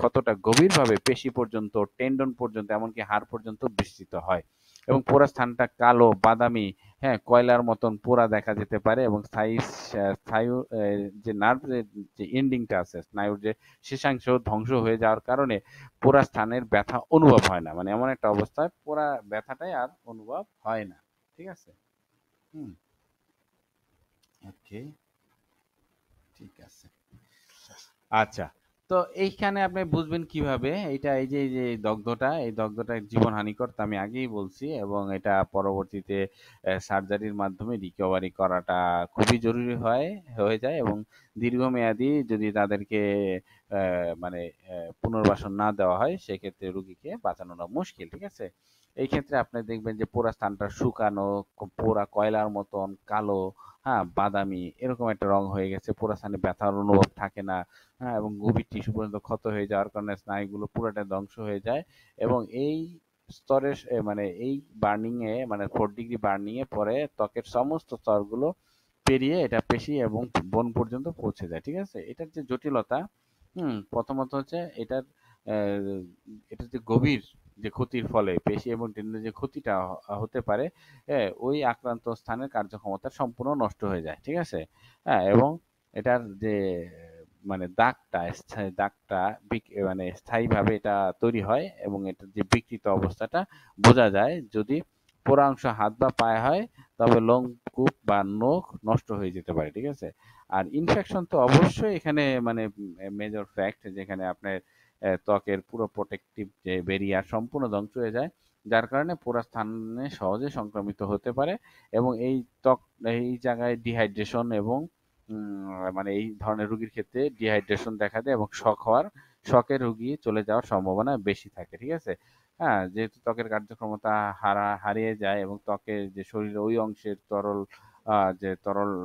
Speaker 1: কতটা গভীরভাবে পেশি পর্যন্ত, টেন্ডন পর্যন্ত, এমনকি হাড় পর্যন্ত বিস্তৃত হয়, এবং পুরো স্থানটা কালো বাদামি, হ্যাঁ, কয়লার মতন পোড়া দেখা যেতে পারে, এবং স্নায়ু যে নার্ভের যে এন্ডিংটা আছে, স্নায়ুর যে শেষাংশ ধ্বংস হয়ে যাওয়ার কারণে পুরা স্থানের ব্যথা অনুভব হয় না, মানে এমন একটা অবস্থায় পুরা ব্যথাটাই আর অনুভব হয় না। ঠিক আছে? হুম। ওকে, ঠিক আছে। আচ্ছা। তো এইখানে আপনি বুঝবেন কিভাবে এইটা, এই যে দগ্ধটা, এই দগ্ধটা জীবনহানিকর তা আমি আগেই বলছি, এবং এটা পরবর্তীতে সার্জারির মাধ্যমে রিকভারি করাটা খুবই জরুরি হয়ে যায়, এবং দীর্ঘমেয়াদী যদি তাদেরকে মানে পুনর্বাসন না দেওয়া হয়, সেক্ষেত্রে রোগীকে বাঁচানোটা মুশকিল। ঠিক আছে? এই ক্ষেত্রে আপনি দেখবেন যে পুরা স্থানটা শুকানো, পোড়া কয়লার মতন কালো, হ্যাঁ, বাদামি এরকম একটা রং হয়ে গেছে। পুরা স্থানে ব্যথার অনুভব থাকে না। হ্যাঁ, এবং গভীর টিস্যু পর্যন্ত ক্ষত হয়ে যাওয়ার কারণে স্নায়ুগুলো পুরোটা ধ্বংস হয়ে যায়, এবং এই স্তরে মানে এই বার্নিং এ, মানে 4 ডিগ্রি বার্নিং এ পরে ত্বকের সমস্ত স্তরগুলো পেরিয়ে এটা পেশি এবং বোন পর্যন্ত পৌঁছে যায়। ঠিক আছে? এটার যে জটিলতা, প্রথমত হচ্ছে আহ, এটার যে গভীর যে ক্ষতির ফলে পেশি এবং টেন্ডনের যে ক্ষতিটা হতে পারে, হ্যাঁ, ওই আক্রান্ত স্থানের কার্যক্ষমতা সম্পূর্ণ নষ্ট হয়ে যায়। ঠিক আছে? হ্যাঁ, এবং এটার যে মানে দাগটা মানে স্থায়ীভাবে এটা তৈরি হয়, এবং এটার যে বিকৃত অবস্থাটা বোঝা যায় যদি পোড়া অংশ হাত বা পায়ে হয়, তবে লোমকূপ বা নখ নষ্ট হয়ে যেতে পারে। ঠিক আছে? আর ইনফেকশন তো অবশ্যই এখানে মানে মেজর ফ্যাক্ট, যেখানে আপনার ত্বকের পুরো প্রোটেক্টিভ যে বেরিয়ার সম্পূর্ণ ধ্বংস হয়ে যায়, যার কারণে পুরো স্থানে সহজে সংক্রমিত হতে পারে, এবং ত্বক এই জায়গায় ডিহাইড্রেশন এবং মানে এই ধরনের রোগীর ক্ষেত্রে ডিহাইড্রেশন দেখা দেয়, এবং শকে রোগী চলে যাওয়ার সম্ভাবনা বেশি থাকে। ঠিক আছে? হ্যাঁ, যেহেতু ত্বকের কার্যক্ষমতা হারিয়ে যায়, এবং ত্বকের যে শরীরের ওই অংশের তরল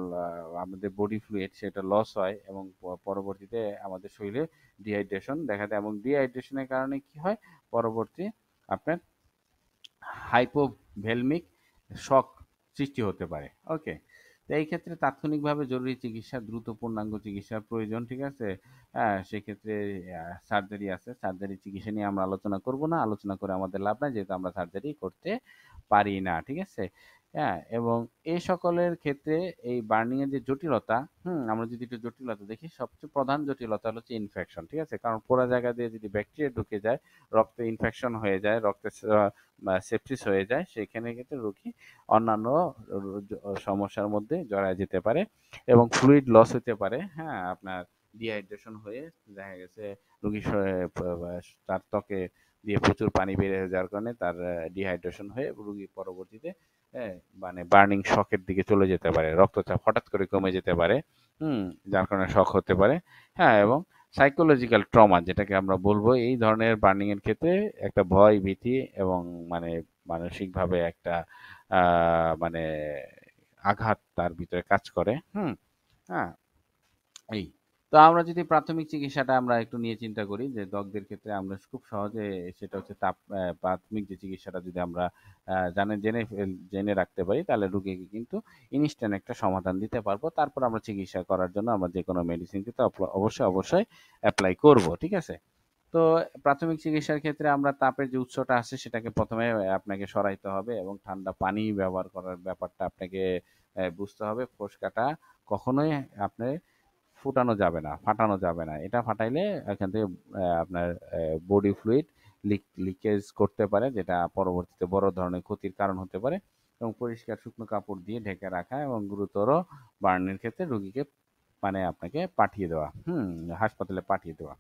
Speaker 1: আমাদের বডি ফ্লুইড সেটা লস হয়, এবং পরবর্তীতে আমাদের শরীরে ডিহাইড্রেশন দেখা দেয়, এবং ডিহাইড্রেশনের কারণে কি হয়, পরবর্তী আপনার হাইপোভেলমিক শক সৃষ্টি হতে পারে। ওকে, তো এই ক্ষেত্রে তাৎক্ষণিকভাবে জরুরি চিকিৎসা, দ্রুত পূর্ণাঙ্গ চিকিৎসার প্রয়োজন। ঠিক আছে? হ্যাঁ, সেক্ষেত্রে সার্জারি আছে, সার্জারি চিকিৎসা নিয়ে আমরা আলোচনা করব না, আলোচনা করে আমাদের লাভ নাই, যেহেতু আমরা সার্জারি করতে পারি না। ঠিক আছে? হ্যাঁ, এবং এই সকলের ক্ষেত্রে এই বার্নিং এর যে জটিলতা, আমরা যদি একটু জটিলতা দেখি, সবচেয়ে প্রধান জটিলতা হচ্ছে ইনফেকশন। ঠিক আছে? কারণ পোড়া জায়গা দিয়ে যদি ব্যাকটেরিয়া ঢুকে যায়, রক্তে ইনফেকশন হয়ে যায়, রক্তে বা সেপসিস হয়ে যায়, সেখানে ক্ষেত্রে রোগী অন্যান্য সমস্যার মধ্যে জড়ায় যেতে পারে, এবং ফ্লুইড লস হতে পারে। হ্যাঁ, আপনার ডিহাইড্রেশন হয়ে দেখা গেছে রোগী তার ত্বকে দিয়ে প্রচুর পানি বের হয়ে যাওয়ার কারণে তার ডিহাইড্রেশন হয়ে রোগী পরবর্তীতে হ্যাঁ, মানে বার্নিং শকের দিকে চলে যেতে পারে, রক্তচাপ হঠাৎ করে কমে যেতে পারে, হুম, যার কারণে শক হতে পারে। হ্যাঁ, এবং সাইকোলজিক্যাল ট্রমা যেটাকে আমরা বলবো, এই ধরনের বার্নিং এর ক্ষেত্রে একটা ভয় ভীতি, এবং মানে মানসিকভাবে একটা মানে আঘাত তার ভিতরে কাজ করে। হ্যাঁ, এই। তো আমরা যদি প্রাথমিক চিকিৎসাটা আমরা একটু নিয়ে চিন্তা করি যে ত্বকদের ক্ষেত্রে আমরা খুব সহজে সেটা হচ্ছে প্রাথমিক যে চিকিৎসাটা যদি আমরা জেনে রাখতে পারি তাহলে রোগীকে কিন্তু ইনস্ট্যান্ট একটা সমাধান দিতে পারবো। তারপর আমরা চিকিৎসা করার জন্য আমরা যেকোনো মেডিসিন কিন্তু অবশ্যই এপ্লাই করব। ঠিক আছে? তো প্রাথমিক চিকিৎসার ক্ষেত্রে আমরা তাপের যে উৎসটা আছে সেটাকে প্রথমে আপনাকে সরাইতে হবে এবং ঠান্ডা পানি ব্যবহার করার ব্যাপারটা আপনাকে বুঝতে হবে। ফোসকাটা কখনোই আপনি ফুটানো যাবে না, ফাটানো যাবে না। এটা ফাটাইলে এখান থেকে আপনার বডি ফ্লুইড লিকেজ করতে পারে, যেটা পরবর্তীতে বড় ধরনের ক্ষতির কারণ হতে পারে। এবং পরিষ্কার শুকনো কাপড় দিয়ে ঢেকে রাখা এবং গুরুতর বার্নের ক্ষেত্রে রোগীকে মানে আপনাকে পাঠিয়ে দেওয়া, হাসপাতালে পাঠিয়ে দেওয়া।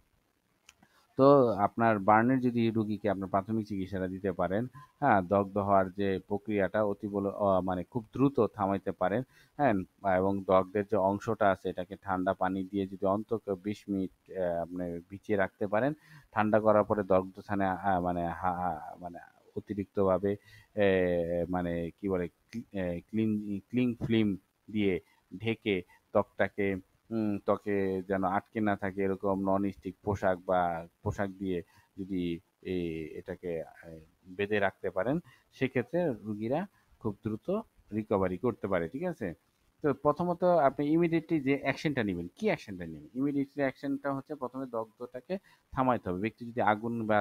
Speaker 1: তো আপনার বার্নের যদি রুগীকে আপনার প্রাথমিক চিকিৎসাটা দিতে পারেন, হ্যাঁ, দগ্ধ হওয়ার যে প্রক্রিয়াটা মানে খুব দ্রুত থামাইতে পারেন, হ্যাঁ, এবং দগ্ধের যে অংশটা আছে এটাকে ঠান্ডা পানি দিয়ে যদি অন্তত ২০ মিনিট আপনি ভিজিয়ে রাখতে পারেন, ঠান্ডা করার পরে দগ্ধ স্থানে মানে অতিরিক্তভাবে মানে কি বলে ক্লিং ফিল্ম দিয়ে ঢেকে ত্বকটাকে ত্বকে যেন আটকে না থাকে এরকম নন স্টিক পোশাক দিয়ে যদি এটাকে বেঁধে রাখতে পারেন, সেক্ষেত্রে রুগীরা খুব দ্রুত রিকভারি করতে পারে। ঠিক আছে? তো প্রথমত আপনি ইমিডিয়েটলি যে অ্যাকশনটা নেবেন, কি অ্যাকশনটা নেবেন? ইমিডিয়েটলি অ্যাকশনটা হচ্ছে প্রথমে দগ্ধটাকে থামাইতে হবে। ব্যক্তি যদি আগুন বা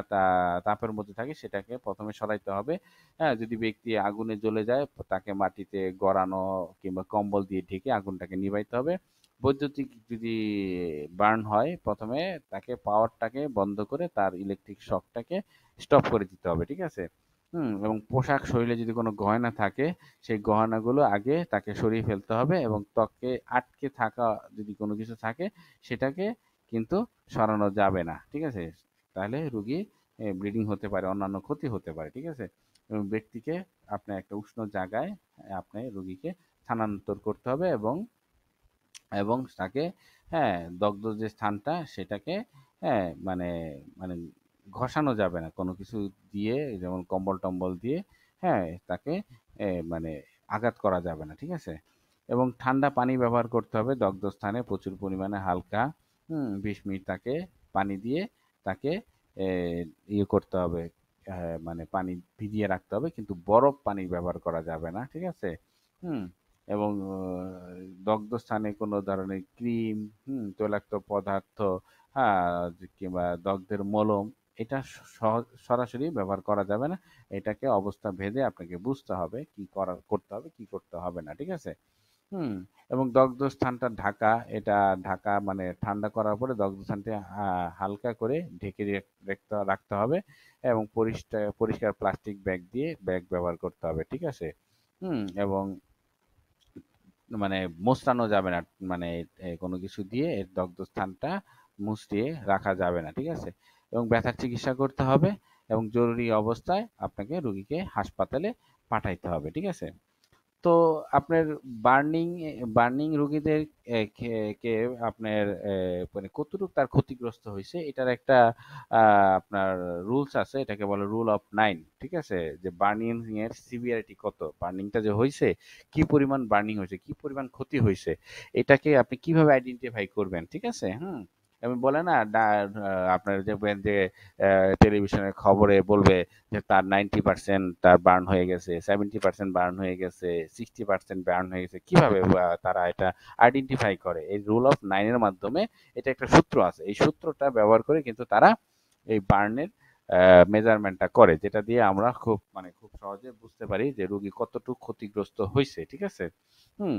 Speaker 1: তাপের মধ্যে থাকে সেটাকে প্রথমে সরাইতে হবে। হ্যাঁ, যদি ব্যক্তি আগুনে জ্বলে যায় তাকে মাটিতে গড়ানো কিংবা কম্বল দিয়ে ঢেকে আগুনটাকে নিভাইতে হবে। বৈদ্যুতিক যদি বার্ন হয় প্রথমে তাকে পাওয়ারটাকে বন্ধ করে তার ইলেকট্রিক শকটাকে স্টপ করে দিতে হবে। ঠিক আছে? এবং পোশাক শরীরে যদি কোনো গয়না থাকে সেই গহনাগুলো আগে তাকে সরিয়ে ফেলতে হবে এবং ত্বকে আটকে থাকা যদি কোনো কিছু থাকে সেটাকে কিন্তু সরানো যাবে না। ঠিক আছে? তাহলে রুগী ব্লিডিং হতে পারে, অন্যান্য ক্ষতি হতে পারে। ঠিক আছে? এবং ব্যক্তিকে আপনার একটা উষ্ণ জায়গায় আপনি রুগীকে স্থানান্তর করতে হবে এবং তাকে, হ্যাঁ, দগ্ধ যে স্থানটা সেটাকে, হ্যাঁ, মানে মানে ঘষানো যাবে না কোনো কিছু দিয়ে, যেমন কম্বল-টম্বল দিয়ে, হ্যাঁ, তাকে মানে আঘাত করা যাবে না। ঠিক আছে? এবং ঠান্ডা পানি ব্যবহার করতে হবে দগ্ধ স্থানে প্রচুর পরিমাণে হালকা, ২০ মিনিট তাকে পানি দিয়ে তাকে এ ইয়ে করতে হবে, মানে পানি ভিজিয়ে রাখতে হবে কিন্তু বরফ পানি ব্যবহার করা যাবে না। ঠিক আছে? হুম? এবং দগ্ধ স্থানে কোনো ধরনের ক্রিম, তৈলাক্ত পদার্থ, হ্যাঁ, কিংবা দগ্ধের মলম এটা সরাসরি ব্যবহার করা যাবে না। এটাকে অবস্থা ভেদে আপনাকে বুঝতে হবে করতে হবে, কি করতে হবে না। ঠিক আছে? হুম এবং দগ্ধ স্থানটা ঢাকা মানে ঠান্ডা করার পরে দগ্ধ স্থানটি হালকা করে ঢেকে রাখতে হবে এবং পরিষ্কার প্লাস্টিক ব্যাগ ব্যবহার করতে হবে। ঠিক আছে? এবং মানে মোচড়ানো যাবে না, মানে কোনো কিছু দিয়ে এর দগ্ধ স্থানটা মুচড়িয়ে রাখা যাবে না। ঠিক আছে? এবং ব্যথার চিকিৎসা করতে হবে এবং জরুরি অবস্থায় আপনাকে রোগীকে হাসপাতালে পাঠাইতে হবে। ঠিক আছে? তো আপনার বার্নিং বার্নিং রোগীদের কে আপনার মানে কতটুকু তার ক্ষতিগ্রস্ত হয়েছে এটার একটা আপনার রুলস আছে, এটাকে বলে রুল অফ 9। ঠিক আছে? যে বার্নিং এর সিভিয়ারিটি কত, বার্নিংটা যে হয়েছে কি পরিমাণ বার্নিং হয়েছে, কি পরিমাণ ক্ষতি হয়েছে, এটাকে আপনি কিভাবে আইডেন্টিফাই করবেন। ঠিক আছে? আমি বলে না আপনার দেখবেন যে টেলিভিশনের খবরে বলবে যে তার 90% তার বার্ন হয়ে গেছে, 70% বার্ন হয়ে গেছে, 60% বার্ন হয়ে গেছে। কিভাবে তারা এটা আইডেন্টিফাই করে? এই রুল অফ 9 এর মাধ্যমে এটা একটা সূত্র আছে। এই সূত্রটা ব্যবহার করে কিন্তু তারা এই বার্নের মেজারমেন্টটা করে, যেটা দিয়ে আমরা খুব সহজে বুঝতে পারি যে রোগী কতটুকু ক্ষতিগ্রস্ত হয়েছে। ঠিক আছে? হুম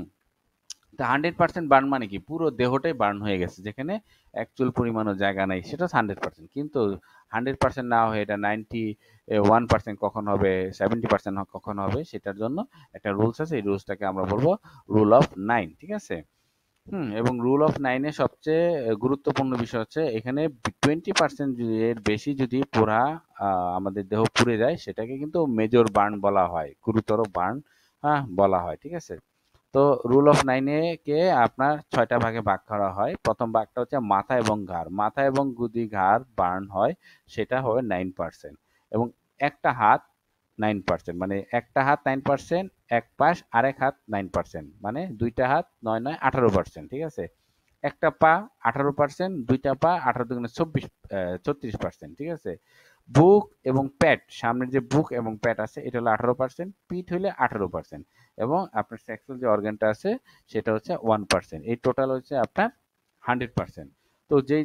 Speaker 1: তা 100% বার্ন মানে কি পুরো দেহটাই বার্ন হয়ে গেছে, যেখানে এক চুল পরিমাণও জায়গা নাই, সেটা 100%। কিন্তু 100% না হয়ে এটা 91% কখন হবে, 70% কখন হবে, সেটার জন্য একটা রুলস আছে। এই রুলসটাকে আমরা বলবো রুল অফ 9। ঠিক আছে? এবং রুল অফ 9 এর সবচেয়ে গুরুত্বপূর্ণ বিষয় হচ্ছে এখানে 20% এর বেশি যদি আমাদের দেহ পুড়ে যায় সেটাকে কিন্তু মেজর বার্ন বলা হয়, গুরুতর বার্ন বলা হয়। ঠিক আছে? তো রুল অফ 9 কে আপনার 6টা ভাগে ভাগ করা হয়। প্রথম ভাগটা হচ্ছে মাথা এবং ঘাড়। মাথা এবং গুদি ঘাড় বার্ন হয়, সেটা হবে 9%। এবং একটা হাত 9%, মানে একটা হাত 9%, এক পাশ আরেক হাত 9%, মানে দুইটা হাত 9 9 18%। ঠিক আছে? একটা পা 18%, দুইটা পা 18×24 36%, ঠিক আছে। বুক এবং প্যাট, সামনের যে বুক এবং প্যাট আছে এটা হলো 18%, পিঠ হইলে 18%, এবং আপনার সেক্সুয়াল যে অর্গানটা আছে সেটা হচ্ছে 1%। এই টোটাল হচ্ছে আপনার 100%। তো যে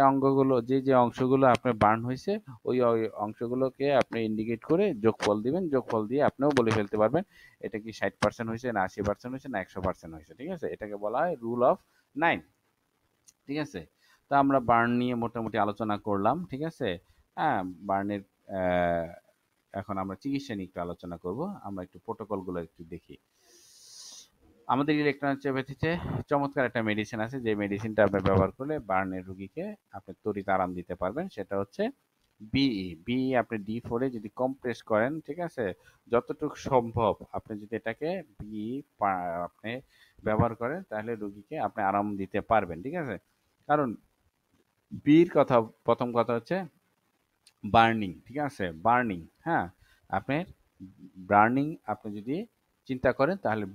Speaker 1: অঙ্গগুলো যে অংশগুলো আপনার বার্ন হয়েছে ওই অংশগুলোকে আপনি ইন্ডিকেট করে যোগফল দিবেন, যোগফল দিয়ে আপনিও বলে ফেলতে পারবেন এটা কি 60% হয়েছে না 80% হয়েছে না 100% হয়েছে, ঠিক আছে। এটাকে বলা হয় রুল অফ 9, ঠিক আছে। তো আমরা বার্ন নিয়ে মোটামুটি আলোচনা করলাম, ঠিক আছে। হ্যাঁ, বার্নের এখন আমরা চিকিৎসা নিয়ে একটু আলোচনা করব। আমরা একটু প্রোটোকলগুলো একটু দেখি। আমাদের ইলেকট্রোএনসেফালিটিতে চমৎকার একটা মেডিসিন আছে, যে মেডিসিনটা আপনি ব্যবহার করলে বার্নের রোগীকে আপনি ত্বরিত আরাম দিতে পারবেন। সেটা হচ্ছে বিই আপনি D4 এ যদি কম্প্রেস করেন, ঠিক আছে, যতটুকু সম্ভব আপনি যদি এটাকে আপনি ব্যবহার করেন তাহলে রোগীকে আপনি আরাম দিতে পারবেন, ঠিক আছে। কারণ বির কথা, প্রথম কথা হচ্ছে বার্নিং, ঠিক আছে, বার্নিং। হ্যাঁ, আপনি বার্নিং আপনি যদি চিন্তা করেন তাহলে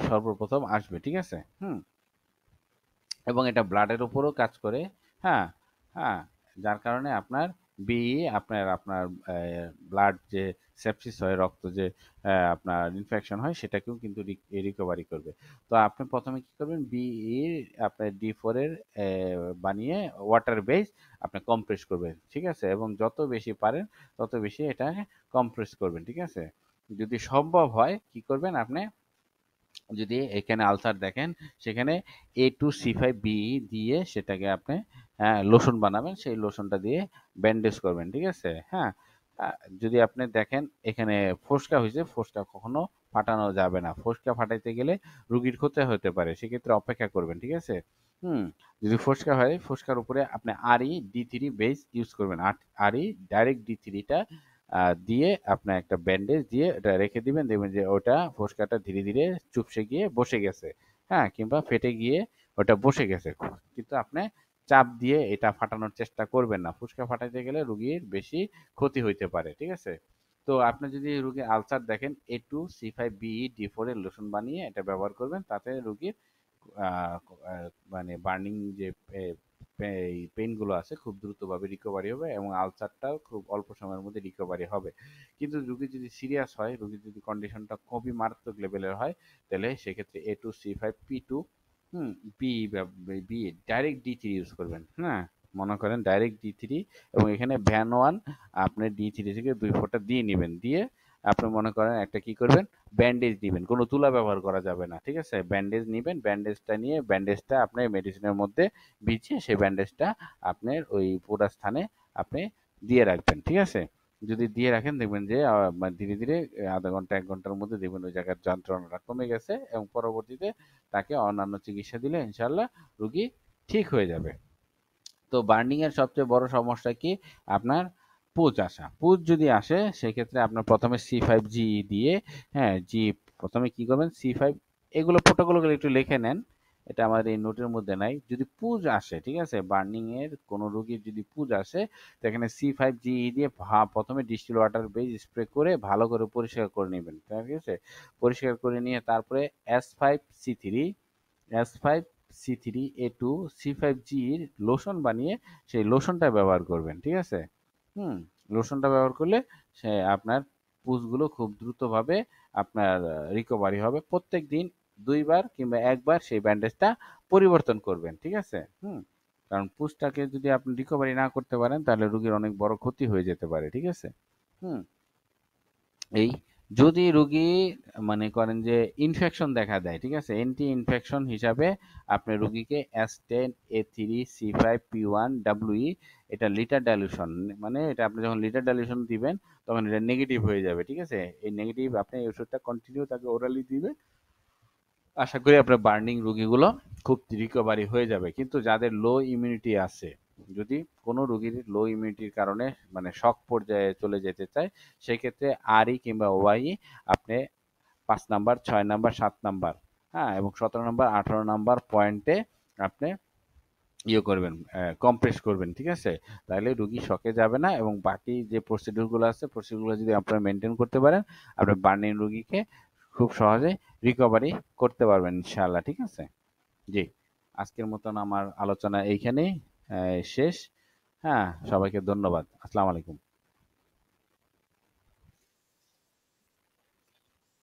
Speaker 1: সর্বপ্রথম আসবে, ঠিক আছে। এবং এটা ব্লাডের উপরও কাজ করে। হ্যাঁ, হ্যাঁ, যার কারণে আপনার আপনার আপনার ব্লাড যে সেপসিস হয়, রক্ত যে আপনার ইনফেকশন হয় সেটাকেও কিন্তু রিকভারি করবে। তো আপনি প্রথমে কি করবেন, আপনার D4 এর বানিয়ে ওয়াটার বেস আপনি কম্প্রেস করবেন, ঠিক আছে, এবং যত বেশি পারেন তত বেশি এটা কম্প্রেস করবেন, ঠিক আছে। যদি সম্ভব হয় কি করবেন আপনি, যদি এখানে আলসার দেখেন সেখানে A2C5B দিয়ে সেটাকে আপনি লোশন বানাবেন, সেই লোশনটা দিয়ে ব্যান্ডেজ করবেন, ঠিক আছে। হ্যাঁ, যদি আপনি দেখেন এখানে ফোসকা হয়েছে, ফোসকা কখনো ফাটানো যাবে না। ফোসকা ফাটাইতে গেলে রুগীর ক্ষতি হতে পারে, সেক্ষেত্রে অপেক্ষা করবেন, ঠিক আছে। হুম যদি ফোসকা হয়, ফোসকার উপরে আপনি RE-D3 বেস ইউজ করবেন। ডাইরেক্ট D3টা দিয়ে আপনার একটা ব্যান্ডেজ দিয়ে এটা রেখে দিবেন, দেখবেন যে ওটা ফোসকাটা ধীরে ধীরে চুপসে গিয়ে বসে গেছে। হ্যাঁ, কিংবা ফেটে গিয়ে ওটা বসে গেছে। কিন্তু আপনি চাপ দিয়ে এটা ফাটানোর চেষ্টা করবেন না, ফুসকা ফাটাইতে গেলে রুগীর বেশি ক্ষতি হইতে পারে, ঠিক আছে। তো আপনি যদি রুগীর আলসার দেখেন, A2C5BE-D4 এর লোশন বানিয়ে এটা ব্যবহার করবেন, তাতে রুগীর আহ, মানে বার্নিং যে পেইন গুলো আছে খুব দ্রুতভাবে রিকভারি হবে, এবং আলসারটাও খুব অল্প সময়ের মধ্যে রিকভারি হবে। কিন্তু রোগী যদি সিরিয়াস হয়, রোগীর যদি কন্ডিশনটা খুবই মারাত্মক লেভেলের হয়, তাহলে সেক্ষেত্রে A2C5P2 হুম B B direct D3 use করবেন। হ্যাঁ, মনে করেন ডাইরেক্ট D3, এবং এখানে ভ্যান 1 আপনি D3 থেকে 2 ফোঁটা দিয়ে নেবেন, দিয়ে আপনি মনে করেন একটা কি করবেন, ব্যান্ডেজ দিবেন, কোনো তুলা ব্যবহার করা যাবে না, ঠিক আছে। ব্যান্ডেজ নিবেন, ব্যান্ডেজটা নিয়ে ব্যান্ডেজটা আপনি মেডিসিনের মধ্যে ভিজিয়ে সেই ব্যান্ডেজটা আপনার ওই পুরো স্থানে আপনি দিয়ে রাখবেন, ঠিক আছে। যদি দিয়ে রাখেন দেখবেন যে ধীরে ধীরে আধা ঘন্টা 1 ঘন্টার মধ্যে দেখবেন ওই জায়গার যন্ত্রণাটা কমে গেছে, এবং পরবর্তীতে তাকে অন্যান্য চিকিৎসা দিলে ইনশাল্লাহ রোগী ঠিক হয়ে যাবে। তো বার্নিং এর সবচেয়ে বড় সমস্যা কি, আপনার পুজ আসা। পুজ যদি আসে সেক্ষেত্রে আপনার প্রথমে C5G দিয়ে, হ্যাঁ, প্রথমে কি করবেন, C5, এগুলো প্রোটোকলগুলো একটু লিখে নেন, এটা আমাদের এই নোটের মধ্যে নাই। যদি পুজ আসে, ঠিক আছে, বার্নিং এর কোনো রোগীর যদি পুজ আসে, তো এখানে C5G দিয়ে প্রথমে ডিস্টিল ওয়াটার বেস স্প্রে করে ভালো করে পরিষ্কার করে নেবেন, ঠিক আছে। পরিষ্কার করে নিয়ে তারপরে S5C3 S5C3A2C5G এর লোশন বানিয়ে সেই লোশনটা ব্যবহার করবেন, ঠিক আছে। হুম লোশনটা ব্যবহার করলে সে আপনার পুজগুলো খুব দ্রুতভাবে আপনার রিকভারি হবে। প্রত্যেক দিন 2 বার কিংবা 1 বার সেই ব্যান্ডেজটা পরিবর্তন করবেন, ঠিক আছে। কারণ পুজটাকে যদি আপনি রিকভারি না করতে পারেন তাহলে রোগীর অনেক বড় ক্ষতি হয়ে যেতে পারে, ঠিক আছে। হুম এই যদি রোগী মনে করেন যে ইনফেকশন দেখা দেয়, ঠিক আছে, এন্টি ইনফেকশন হিসাবে আপনি রোগীকে S10A3C5P1WE, এটা লিটার ডাইলিউশন, মানে এটা আপনি যখন লিটার ডাইলিউশন দিবেন তখন এটা নেগেটিভ হয়ে যাবে, ঠিক আছে। এই নেগেটিভ আপনি এই ওষুধটা কন্টিনিউ তাকে ওরালি দিবেন, আশা করি আপনার বার্নিং রোগীগুলো খুব রিকভারি হয়ে যাবে। কিন্তু যাদের লো ইমিউনিটি আছে, যদি কোনো রোগীর লো ইমিউনিটির কারণে মানে শক পর্যায়ে চলে যেতে চায়, সেক্ষেত্রে কিংবা ওয়াই আপনি 5 নাম্বার, 6 নাম্বার, 7 নাম্বার, হ্যাঁ, এবং 17 নাম্বার, 18 নাম্বার পয়েন্টে আপনি করবেন, কম্প্রেস করবেন, ঠিক আছে। তাহলে রুগী শকে যাবে না, এবং বাকি যে প্রসিডিউরগুলো আছে প্রসিডিউরগুলো যদি আপনারা মেনটেন করতে পারেন, আপনি বার্নিং রুগীকে খুব সহজে রিকভারি করতে পারবেন ইনশাআল্লাহ, ঠিক আছে। জি। আজকের মতন আমার আলোচনা এইখানেই শেষ। হ্যাঁ, সবাইকে ধন্যবাদ। আসসালামু আলাইকুম।